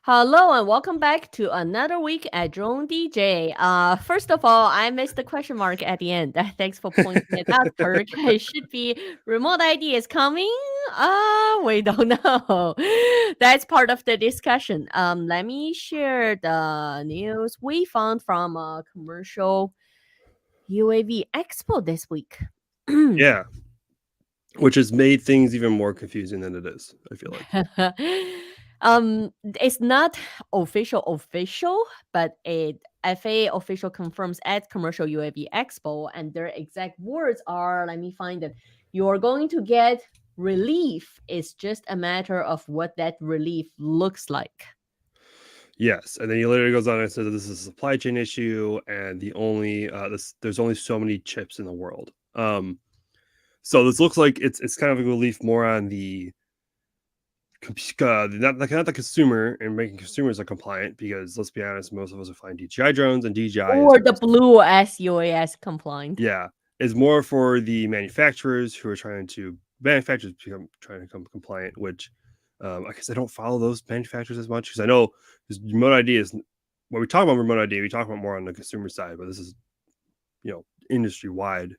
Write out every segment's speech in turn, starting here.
Hello and welcome back to another week at Drone DJ. First of all, I missed the question mark at the end. Thanks for pointing it out, Kirk. It should be remote ID is coming. We don't know. That's part of the discussion. Let me share the news we found from a commercial UAV Expo this week. Yeah, which has made things even more confusing than it is, I feel like. It's not official, but a FAA official confirms at Commercial UAV Expo, and their exact words are, let me find it. You're going to get relief. It's just a matter of what that relief looks like. Yes, and then he literally goes on and says that this is a supply chain issue, and there's only so many chips in the world. So this looks like it's kind of a relief more on the not the consumer and making consumers are compliant, because let's be honest, most of us are flying DJI drones, and DJI Or the blue SUAS compliant. is more for the manufacturers who are trying to become compliant, which I guess I don't follow those manufacturers as much, because I know remote ID is when we talk about remote ID, we talk about more on the consumer side, but this is industry wide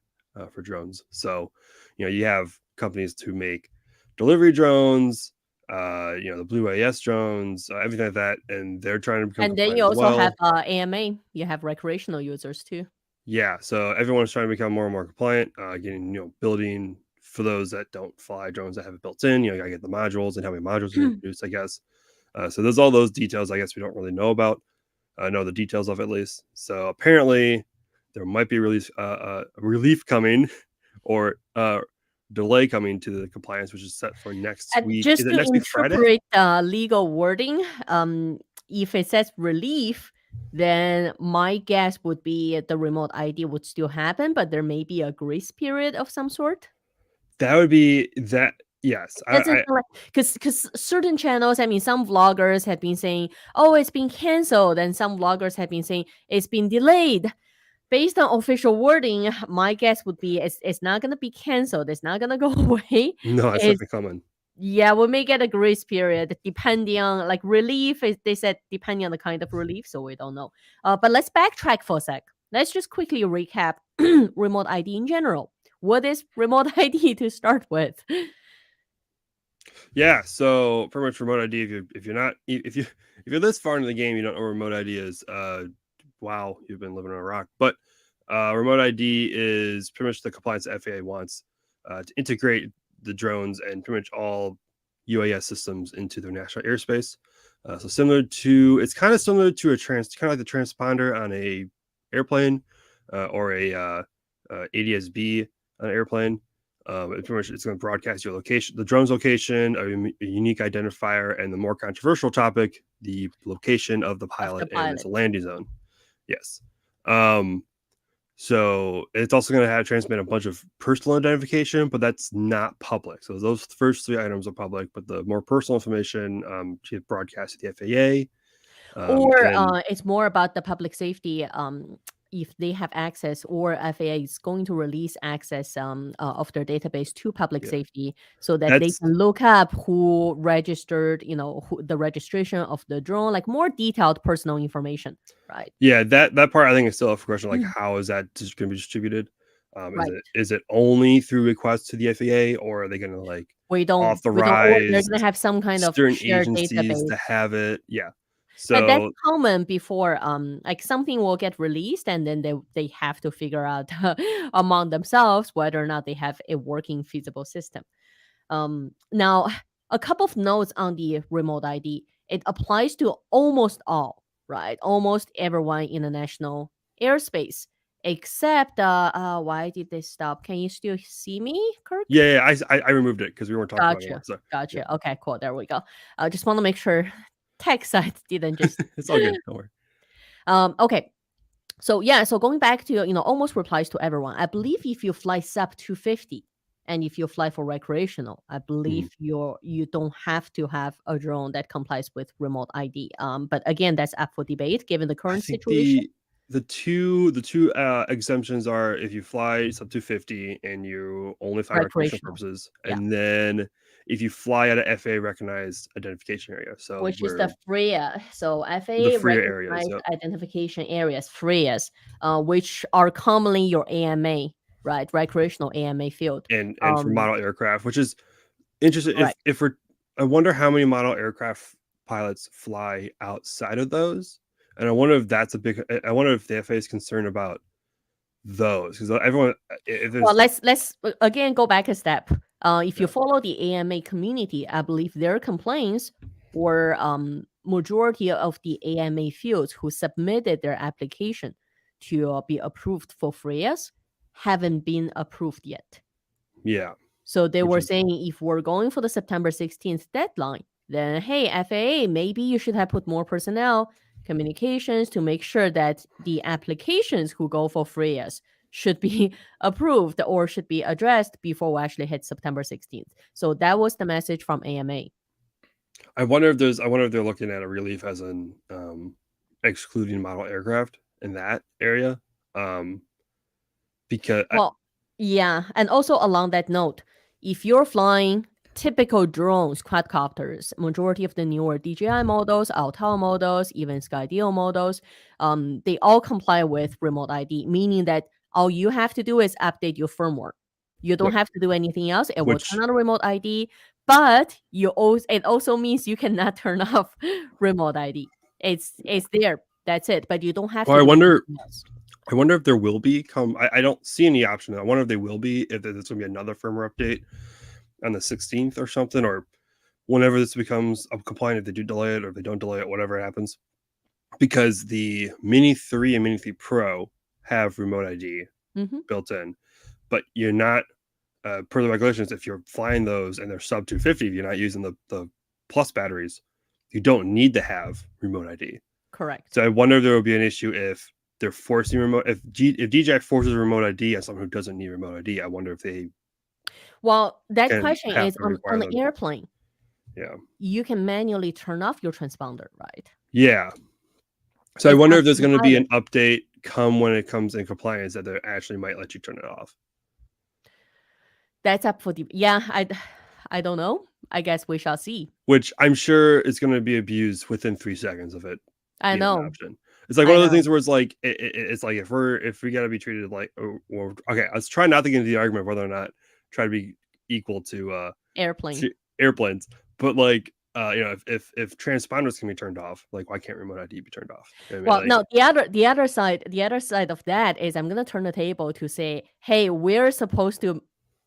for drones. So you have companies to make delivery drones, the Blue AS drones, everything like that, and they're trying to become And then compliant you as also have well. AMA. You have recreational users too. Yeah, so everyone's trying to become more and more compliant, building for those that don't fly drones that have it built in. You gotta get the modules and how many modules are produced, I guess. So there's all those details, I guess, we don't really know about. Know the details of, at least. So apparently there might be relief coming, or delay coming to the compliance, which is set for next And week. Is just it to next week Friday? interpret legal wording, if it says relief, then my guess would be the remote ID would still happen, but there may be a grace period of some sort. That would be that. Yes, Doesn't sound like because certain channels, I mean, some vloggers have been saying, "Oh, it's been canceled," and some vloggers have been saying it's been delayed. Based on official wording, my guess would be it's not gonna be canceled. It's not gonna go away. no, it's It's definitely coming. Yeah, we may get a grace period depending on like relief. They said depending on the kind of relief, so we don't know. But let's backtrack for a sec. Let's just quickly recap remote ID in general. What is remote ID to start with? Yeah, so pretty much remote ID. If you're this far into the game, you don't know what remote ID is. Wow, you've been living on a rock. But remote ID is pretty much the compliance the FAA wants to integrate the drones and pretty much all UAS systems into their national airspace. So it's kind of similar to kind of like the transponder on a airplane, or a ADS-B on an airplane. It's going to broadcast your location, the drone's location, a unique identifier, and the more controversial topic, the location of the Of the pilot and its pilot. landing zone. Yes. So it's also going to have transmit a bunch of personal identification, but that's not public. So those first three items are public, but the more personal information to broadcast to the FAA. Or And it's more about the public safety. If they have access, or FAA is going to release access of their database to public yeah, safety, so that they that's can look up who registered, the registration of the drone, like more detailed personal information, right? that part I think is still a question. Like, Mm. how is that going to be distributed? Is Right. it only through requests to the FAA, or are they going to like We don't, or they're authorize gonna have some kind of certain shared agencies database. to have it? Yeah. But that's So common before, like something will get released, and then they have to figure out among themselves whether or not they have a working feasible system. Now, a couple of notes on the remote ID. It applies to almost all, right? Almost everyone in the national airspace, except why did they stop? Can you still see me, Kirk? I removed it because we weren't talking about it anymore. Gotcha. So yeah, Gotcha. Okay, cool. There we go. I just want to make sure tech sites didn't just it's all good. Don't worry. okay. So yeah, so going back to almost replies to everyone. I believe if you fly sub 250 and if you fly for recreational, I Mhm. believe you don't have to have a drone that complies with remote ID. But again, that's up for debate given the I current think situation. the two exemptions are if you fly sub 250 and you only fly recreational Recreational. purposes, Yeah. and then if you fly out of FAA recognized identification area. So which is the we're FRIA. So the FAA freer areas. recognized Yep. identification areas, FRIAs, which are commonly your AMA, right? Recreational AMA field. And for model aircraft, which is interesting. Correct. If we're, I wonder how many model aircraft pilots fly outside of those, and I wonder if that's a big. I wonder if the FAA is concerned about those because everyone, if Well, there's let's again go back a step. If you yeah, follow the AMA community, I believe their complaints were majority of the AMA fields who submitted their application to be approved for FRIAs haven't been approved yet. yeah, So they which were is saying if we're going for the September 16th deadline, then hey, FAA, maybe you should have put more personnel communications to make sure that the applications who go for FRIAs should be approved or should be addressed before we actually hit September 16th. So that was the message from AMA. I wonder if they're looking at a relief as an excluding model aircraft in that area. Um, because Well, yeah. And also along that note, if you're flying typical drones, quadcopters, majority of the newer DJI models, Autel models, even Skydio models, they all comply with remote ID, meaning that all you have to do is update your firmware. You don't yep, have to do anything else. It will turn which on a remote ID, but it also means you cannot turn off remote ID. It's there. That's it. But you don't have well, to do anything else. I wonder if there will be come. I don't see any option. I wonder if they will be if there's going to be another firmware update on the 16th or something, or whenever this becomes compliant. If they do delay it or if they don't delay it, whatever happens, because the Mini 3 and Mini 3 Pro have remote ID Hmm. built in, but you're not per the regulations. If you're flying those and they're sub 250, if you're not using the plus batteries, you don't need to have remote ID. Correct. So I wonder if there will be an issue if they're forcing remote. If DJI forces remote ID on someone who doesn't need remote ID, I wonder if they Well, that can question have is to on require the them. airplane. Yeah, You can manually turn off your transponder, right? yeah. So I It's wonder up if there's to the going to be pilot. an update come when it comes in compliance that they actually might let you turn it off. That's up for the yeah. I don't know. I guess we shall see. Which I'm sure is going to be abused within 3 seconds of it I being an know. option. It's like one I of those know. things where it's like it's like if we got to be treated like okay, let's try not to get into the argument of whether or not try to be equal Airplane. to airplanes, but like if transponders can be turned off, like why can't remote ID be turned off? You know what I Well, mean? Like no, the other side of that is I'm gonna turn the table to say, hey, we're supposed to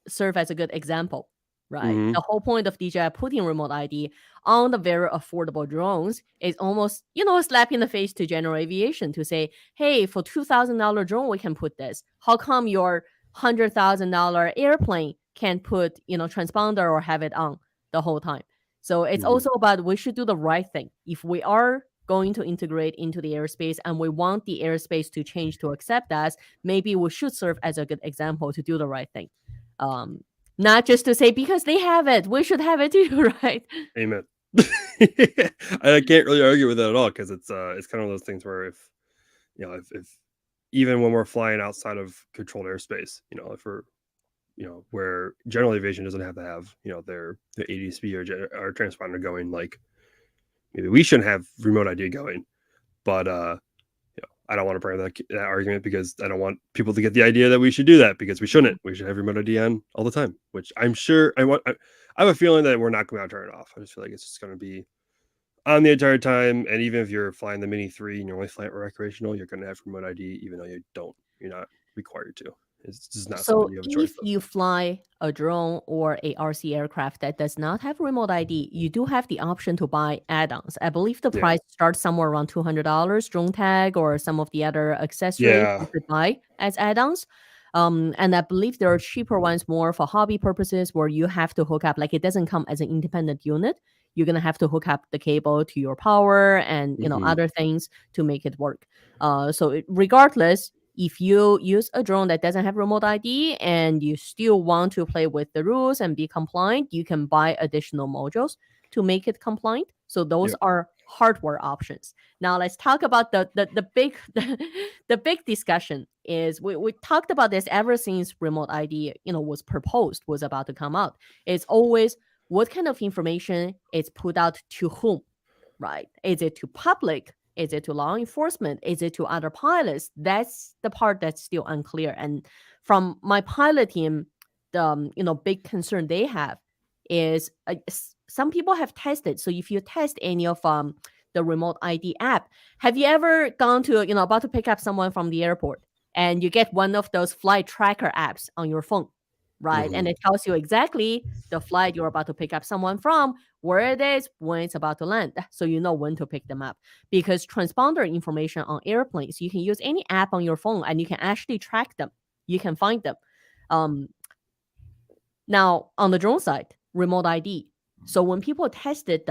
serve as a good example, right? mm-hmm, The whole point of DJI putting remote ID on the very affordable drones is almost, a slap in the face to general aviation to say, hey, for $2,000 drone, we can put this. How come your $100,000 airplane can't put, transponder or have it on the whole time? So it's mm-hmm. also about we should do the right thing. If we are going to integrate into the airspace and we want the airspace to change to accept us, maybe we should serve as a good example to do the right thing. Um, Not just to say because they have it, we should have it too, right? Amen. I can't really argue with that at all because it's kind of those things where if even when we're flying outside of controlled airspace, if we're where general aviation doesn't have to have their ADSB or transponder going, like maybe we shouldn't have remote ID going, but I don't want to bring that argument because I don't want people to get the idea that we should do that because we shouldn't. We should have remote ID on all the time, which I'm sure I have a feeling that we're not going to turn it off. I just feel like it's just going to be on the entire time. And even if you're flying the Mini 3 and you're only flying recreational, you're going to have remote ID, even though you're not required to. It's just not something So you have a choice if of. you fly a drone or a RC aircraft that does not have remote ID, you do have the option to buy add-ons. I believe the Yeah. price starts somewhere around $200, drone tag or some of the other accessories Yeah. you could buy as add-ons. And I believe there are cheaper ones more for hobby purposes where you have to hook up, like it doesn't come as an independent unit. You're gonna have to hook up the cable to your power and Hmm. other things to make it work. Regardless, if you use a drone that doesn't have remote ID and you still want to play with the rules and be compliant, you can buy additional modules to make it compliant. So those Yep. are hardware options. Now let's talk about the big the big discussion is we talked about this ever since remote ID was proposed, was about to come out. It's always what kind of information is put out to whom, right? Is it to public? Is it to law enforcement? Is it to other pilots? That's the part that's still unclear. And from my pilot team, the big concern they have is some people have tested. So if you test any of the remote ID app, have you ever gone to about to pick up someone from the airport and you get one of those flight tracker apps on your phone, right? And Hmm. it tells you exactly the flight you're about to pick up someone from, where it is, when it's about to land, so you know when to pick them up. Because transponder information on airplanes, you can use any app on your phone and you can actually track them. You can find them. Um, Now, on the drone side, remote ID. So when people tested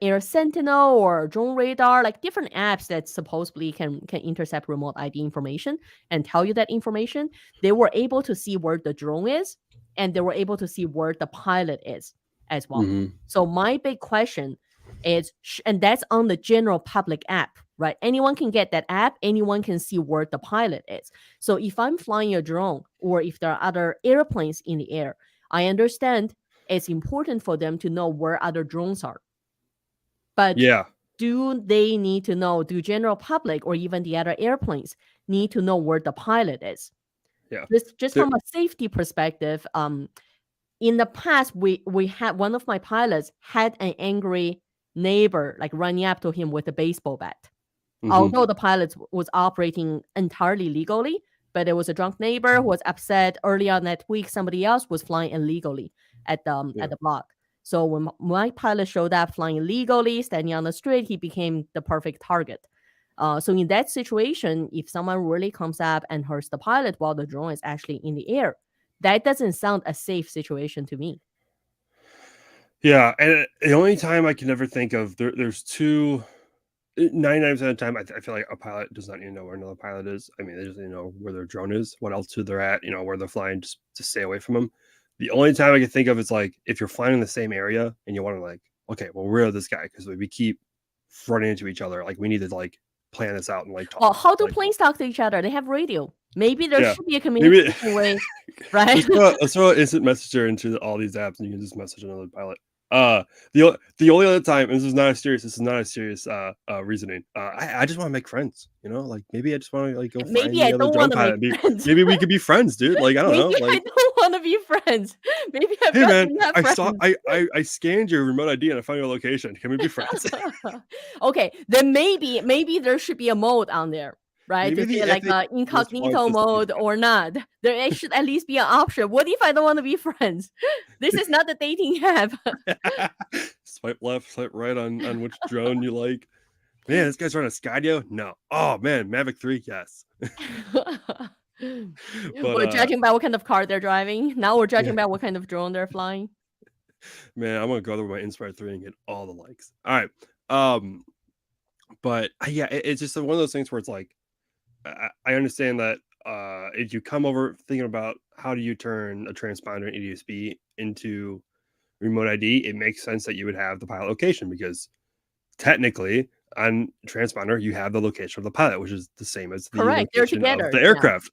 Air Sentinel or Drone Radar, like different apps that supposedly can intercept remote ID information and tell you that information, they were able to see where the drone is, and they were able to see where the pilot is as well. Hmm. So my big question is, and that's on the general public app, right? Anyone can get that app. Anyone can see where the pilot is. So if I'm flying a drone, or if there are other airplanes in the air, I understand it's important for them to know where other drones are. But Yeah. do they need to know, do general public or even the other airplanes need to know where the pilot is? Yeah. Just There, from a safety perspective, in the past, we had one of my pilots had an angry neighbor like running up to him with a baseball bat. hmm. Although the pilot was operating entirely legally, but there was a drunk neighbor who was upset. Early on that week, somebody else was flying illegally Yeah. at the block. So when my pilot showed up flying illegally, standing on the street, he became the perfect target. So in that situation, if someone really comes up and hurts the pilot while the drone is actually in the air, that doesn't sound a safe situation to me. Yeah, and the only time I can ever think of there's two 99% of the time, I feel like a pilot does not even know where another pilot is. I mean, they just need to know where their drone is, what altitude they're at, where they're flying, just to stay away from them. The only time I can think of is like if you're flying in the same area and you want to like, okay, well, where is this guy? Because we keep running into each other. Like we need to like plan this out and like talk. Well, how do Like, planes talk to each other? They have radio. Maybe there yeah, should be a maybe communication way, right? let's throw an instant messenger into all these apps and you can just message another pilot. Uh, the only other time, and this is not a serious reasoning. I just want to make friends, like maybe I just want to like go find Maybe the I other don't drone want to pilot make and be friends. maybe we could be friends, dude. Like I don't know, Maybe I like don't want to be friends. Maybe I've hey got man, enough I saw friends. I scanned your remote ID and I found your location. Can we be friends? Okay, then maybe there should be a mode on there, right? Maybe To the say like FAA just wants incognito us to be mode or not. There should at least be an option. What if I don't want to be friends? This is not the dating app. friends. Swipe left, swipe right on which drone you like. Man, this guy's running a Skydio. No. Oh man, Mavic 3, yes. But We're judging by what kind of car they're driving. Now we're yeah, judging by what kind of drone they're flying. man, I'm gonna go there with my Inspire 3 and get all the likes. All right. Um, but yeah, it's just one of those things where it's like I understand that if you come over thinking about how do you turn a transponder and EDSB into remote ID, it makes sense that you would have the pilot location because technically on transponder you have the location of the pilot, which is the same as the Correct. They're location of together. the Yeah. aircraft.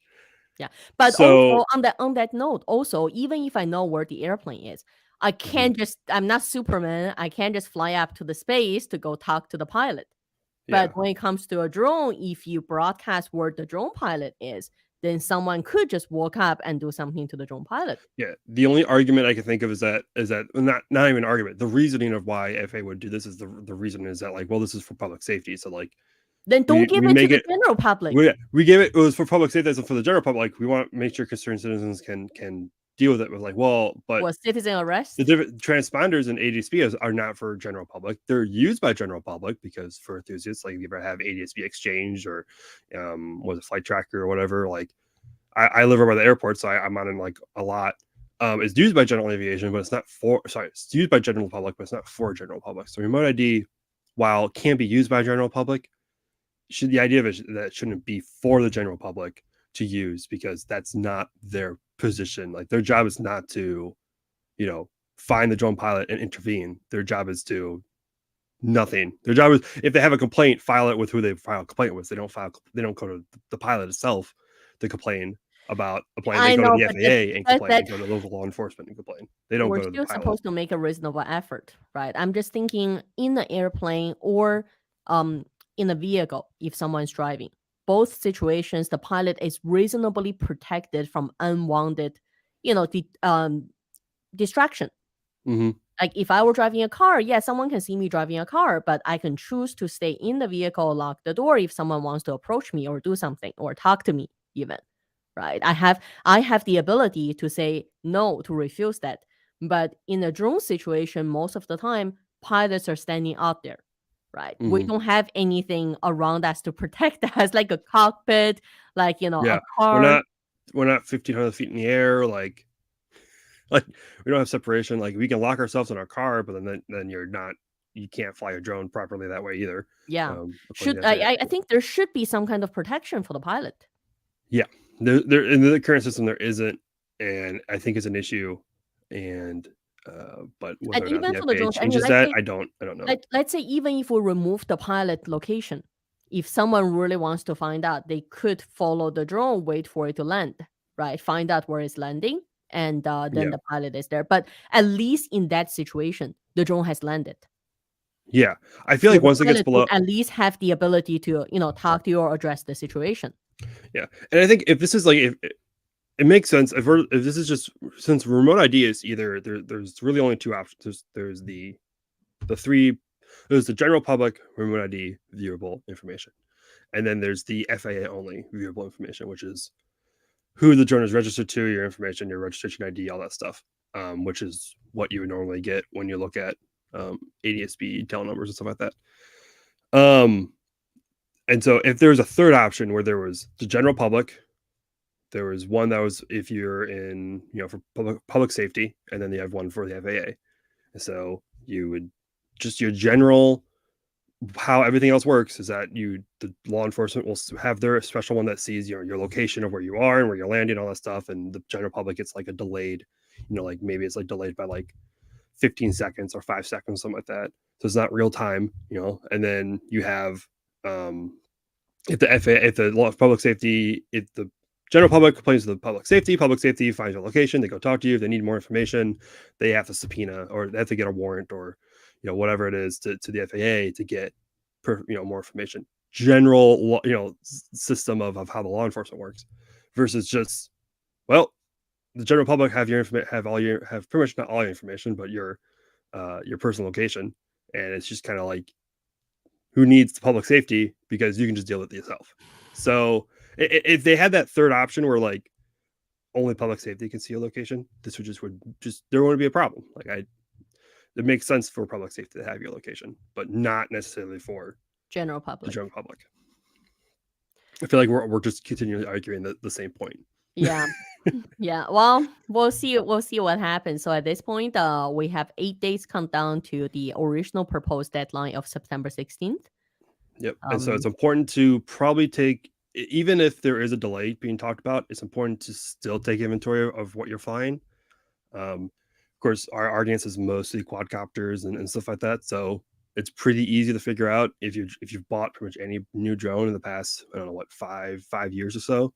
Yeah. But So also on that note, also, even if I know where the airplane is, mhm, I'm not Superman. I can't just fly up to the space to go talk to the pilot. But yeah. when it comes to a drone, if you broadcast where the drone pilot is, then someone could just walk up and do something to the drone pilot. Yeah, the only argument I can think of is that well, not even an argument. The reasoning of why FA would do this is the reason is that like, well, this is for public safety. So like Then don't give we it to make the it general public. we give it was for public safety as for the general public. Like we want to make sure concerned citizens can deal with it. With like, well, but Was citizen the arrest? different transponders and ADSB are not for general public. They're used by general public because for enthusiasts, like if you ever have ADSB exchange or was it flight tracker or whatever, like I live over by the airport, so I'm on it like a lot. It's used by general aviation, but it's not for. Sorry, it's used by general public, but it's not for general public. So remote ID, while it can be used by general public, the idea of it that it shouldn't be for the general public to use because that's not their position. Like their job is not to, find the drone pilot and intervene. Their job is to nothing. Their job is if they have a complaint, file it with who they file a complaint with. They don't go to the pilot itself to complain. about a plane. They I go to know, the but that FAA and but complain. They that go to local law enforcement and complain. They don't we're go to the still pilot. supposed to make a reasonable effort, right? I'm just thinking in the airplane or um in a vehicle if someone's driving. Both situations, the pilot is reasonably protected from unwanted, distraction. Hmm. Like if I were driving a car, yeah, someone can see me driving a car, but I can choose to stay in the vehicle, lock the door if someone wants to approach me or do something or talk to me even. Right? I have the ability to say no, to refuse that. But in a drone situation, most of the time pilots are standing out there. Right? We Hmm. don't have anything around us to protect us like a cockpit, like a Yeah, we're car. not we're not 1,500 feet in the air. Like we don't have separation. Like we can lock ourselves in our car, but then you can't fly a drone properly that way either, Yeah. according Should to the I FAA. think there should be some kind of protection for the pilot. Yeah, there in the current system there isn't, and I think it's an issue. And but whether And or not even the for the FAA drones, I mean, changes that, I don't know. let's say even if we remove the pilot location, if someone really wants to find out, they could follow the drone, wait for it to land, right? Find out where it's landing, and then Yeah, the pilot is there. But at least in that situation, the drone has landed. yeah. I feel So like the once it gets pilot would below, at least have the ability to, talk to you or address the situation. yeah, and I think if this is like if it makes sense if this is just since remote ID is either there's really only two options. There's the three there's the general public remote ID viewable information, and then there's the FAA only viewable information, which is who the drone is registered to, your information, your registration ID, all that stuff, which is what you would normally get when you look at ADSB tail numbers and stuff like that. Um, and so if there's a third option where there was the general public, there was one that was if you're in, for public safety, and then you have one for the FAA. And so you would just your general how everything else works is that the law enforcement will have their special one that sees your location of where you are and where you're landing, all that stuff, and the general public gets like a delayed, like maybe it's like delayed by like 15 seconds or 5 seconds, something like that. So it's not real time, and then you have if the FAA, if the law of public safety, if the general public complains to the public safety finds your location, they go talk to you. If they need more information, they have to subpoena or they have to get a warrant or, whatever it is to the FAA to get, more information. General, system of how the law enforcement works versus just, well, the general public have your information, have pretty much not all your information, but your personal location. And it's just kind of like, who needs the public safety because you can just deal with it yourself. So if they had that third option where like only public safety can see a location, this would just there wouldn't be a problem. Like it makes sense for public safety to have your location, but not necessarily for General the public. general public. I feel like we're just continually arguing the same point. Yeah. Yeah. Well, we'll see. We'll see what happens. So at this point, we have 8 days countdown to the original proposed deadline of September 16th. Yep. And so it's Um, important to probably take, even if there is a delay being talked about, it's important to still take inventory of what you're flying. Of course, our audience is mostly quadcopters and stuff like that, so it's pretty easy to figure out if you've bought pretty much any new drone in the past, I don't know what, 5 years or so.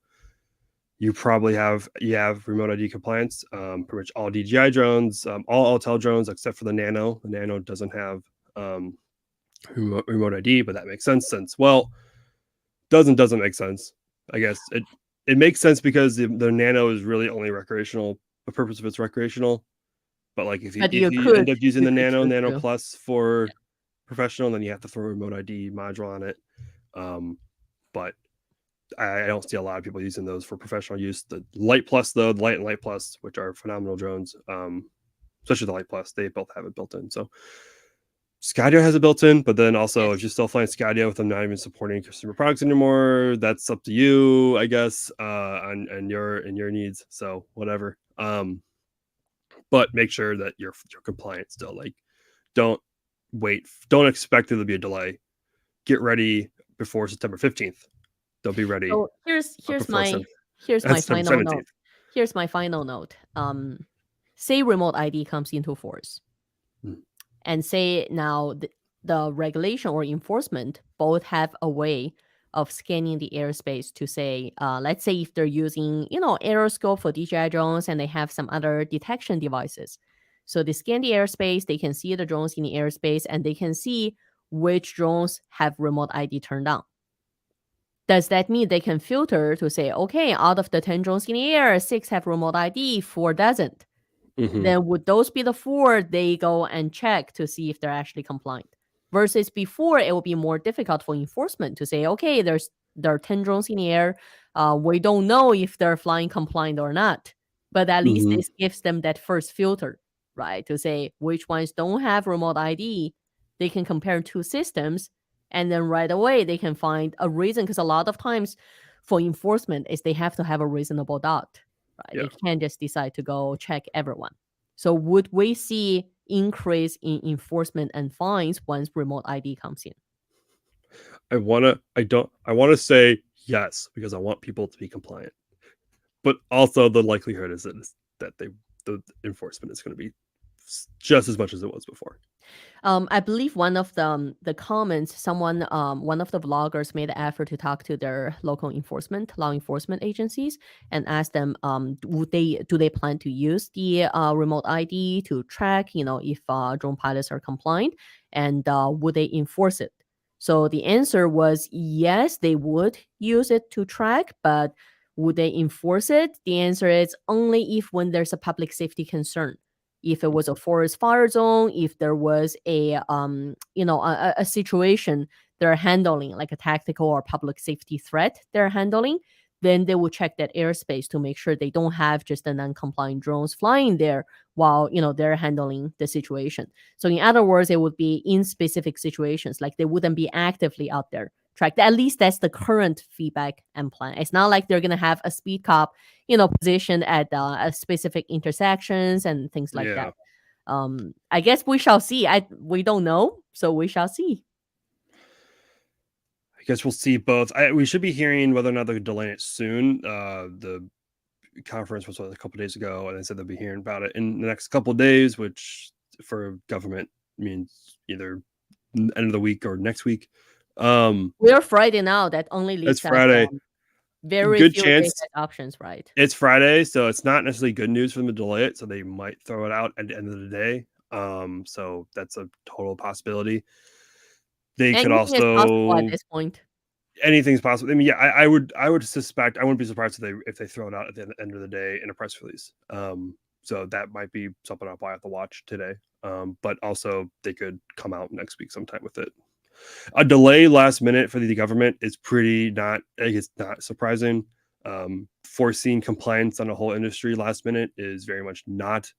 You have remote ID compliance. Pretty much all DJI drones, all LTL drones except for the Nano. The Nano doesn't have um, remote ID, but that makes sense since, well, doesn't make sense. I guess it makes sense because the Nano is really only recreational. The purpose of it's recreational. But like if you but if you you end could up using you the could choose Nano to. Plus for professional, then you have to throw a remote ID module on it. But I don't see a lot of people using those for professional use. The Light Plus, though, the Light and Light Plus, which are phenomenal drones, especially the Light Plus, they both have it built in. So Skydio has it built in, but then also if Yes. you're still flying Skydio with them not even supporting consumer products anymore, that's up to you, I guess, and your needs. So whatever. But make sure that you're compliant still. Like, don't don't expect there to be a delay. Get ready before September 15th. Don't be ready So here's before my here's my September final note. 17th. Here's my final note. Say remote ID comes into force, Mm. and say now the regulation or enforcement both have a way of scanning the airspace to say, let's say if they're using, aeroscope for DJI drones and they have some other detection devices. So they scan the airspace, they can see the drones in the airspace, and they can see which drones have remote ID turned on. Does that mean they can filter to say, okay, out of the 10 drones in the air, 6 have remote ID, 4 doesn't? Hmm. Then would those be the 4 they go and check to see if they're actually compliant? Versus before, it would be more difficult for enforcement to say, okay, there are 10 drones in the air. We don't know if they're flying compliant or not. But at least Hmm. this gives them that first filter, right? To say which ones don't have remote ID. They can compare two systems, and then right away they can find a reason. Because a lot of times for enforcement is they have to have a reasonable doubt, right? Yeah. They can't just decide to go check everyone. So would we see increase in enforcement and fines once remote ID comes in? I wanna say yes, because I want people to be compliant. But also the likelihood is that the enforcement is gonna be just as much as it was before. I believe one of the comments, one of the vloggers made the effort to talk to their local law enforcement agencies, and ask them, do they plan to use the remote ID to track, if drone pilots are compliant, and would they enforce it? So the answer was yes, they would use it to track, but would they enforce it? The answer is only if when there's a public safety concern. If it was a forest fire zone, if there was a situation they're handling, like a tactical or public safety threat they're handling, then they will check that airspace to make sure they don't have just the non-compliant drones flying there while they're handling the situation. So in other words, it would be in specific situations, like they wouldn't be actively out there tracked. At least that's the current feedback and plan. It's not like they're gonna have a speed cop positioned at specific intersections and things like Yeah. that. I guess we shall see. We don't know, so we shall see. I guess we'll see both. We should be hearing whether or not they're delaying it soon. The conference was a couple days ago, and they said they'll be hearing about it in the next couple days, which for government means either end of the week or next week. We're Friday now. That only It's leaves us Friday. very Good few days chance as options, right? it's Friday, so it's not necessarily good news for them to delay it. So they might throw it out at the end of the day. So that's a total possibility. They could Anything is possible at also this point. anything's possible. I mean, yeah, I would suspect I wouldn't be surprised if they throw it out at the end of the day in a press release. So that might be something I'll have to watch today. But also they could come out next week sometime with it. A delay last minute for the government is pretty not. It's not surprising. Forcing compliance on a whole industry last minute is very much not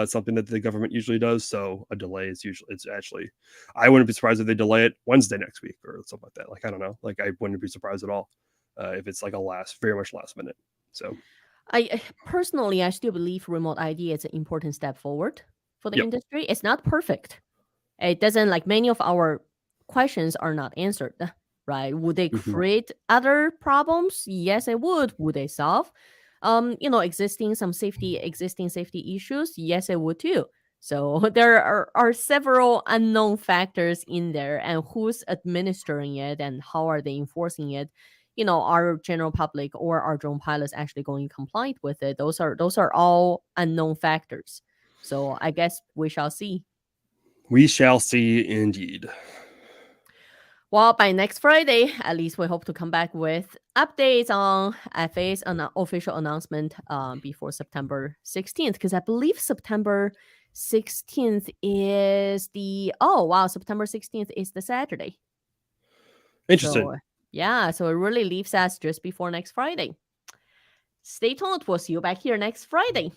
something that the government usually does. So a delay is usually it's actually. I wouldn't be surprised if they delay it Wednesday next week or something like that. Like I don't know. Like I wouldn't be surprised at all if it's like a very much last minute. So I personally, I still believe remote ID is an important step forward for the yep. industry. It's not perfect. It doesn't, like, many of our questions are not answered, right? Would they Hmm. create other problems? Yes, it would. Would they solve existing safety issues? Yes, it would too. So there are several unknown factors in there, and who's administering it and how are they enforcing it? Our general public or our drone pilots actually going compliant with it? Those are all unknown factors. So I guess we shall see. We shall see indeed. Well, by next Friday, at least we hope to come back with updates on FA's official announcement before September 16th, because I believe September 16th is September 16th is the Saturday. Interesting. So, yeah, so it really leaves us just before next Friday. Stay tuned. We'll see you back here next Friday.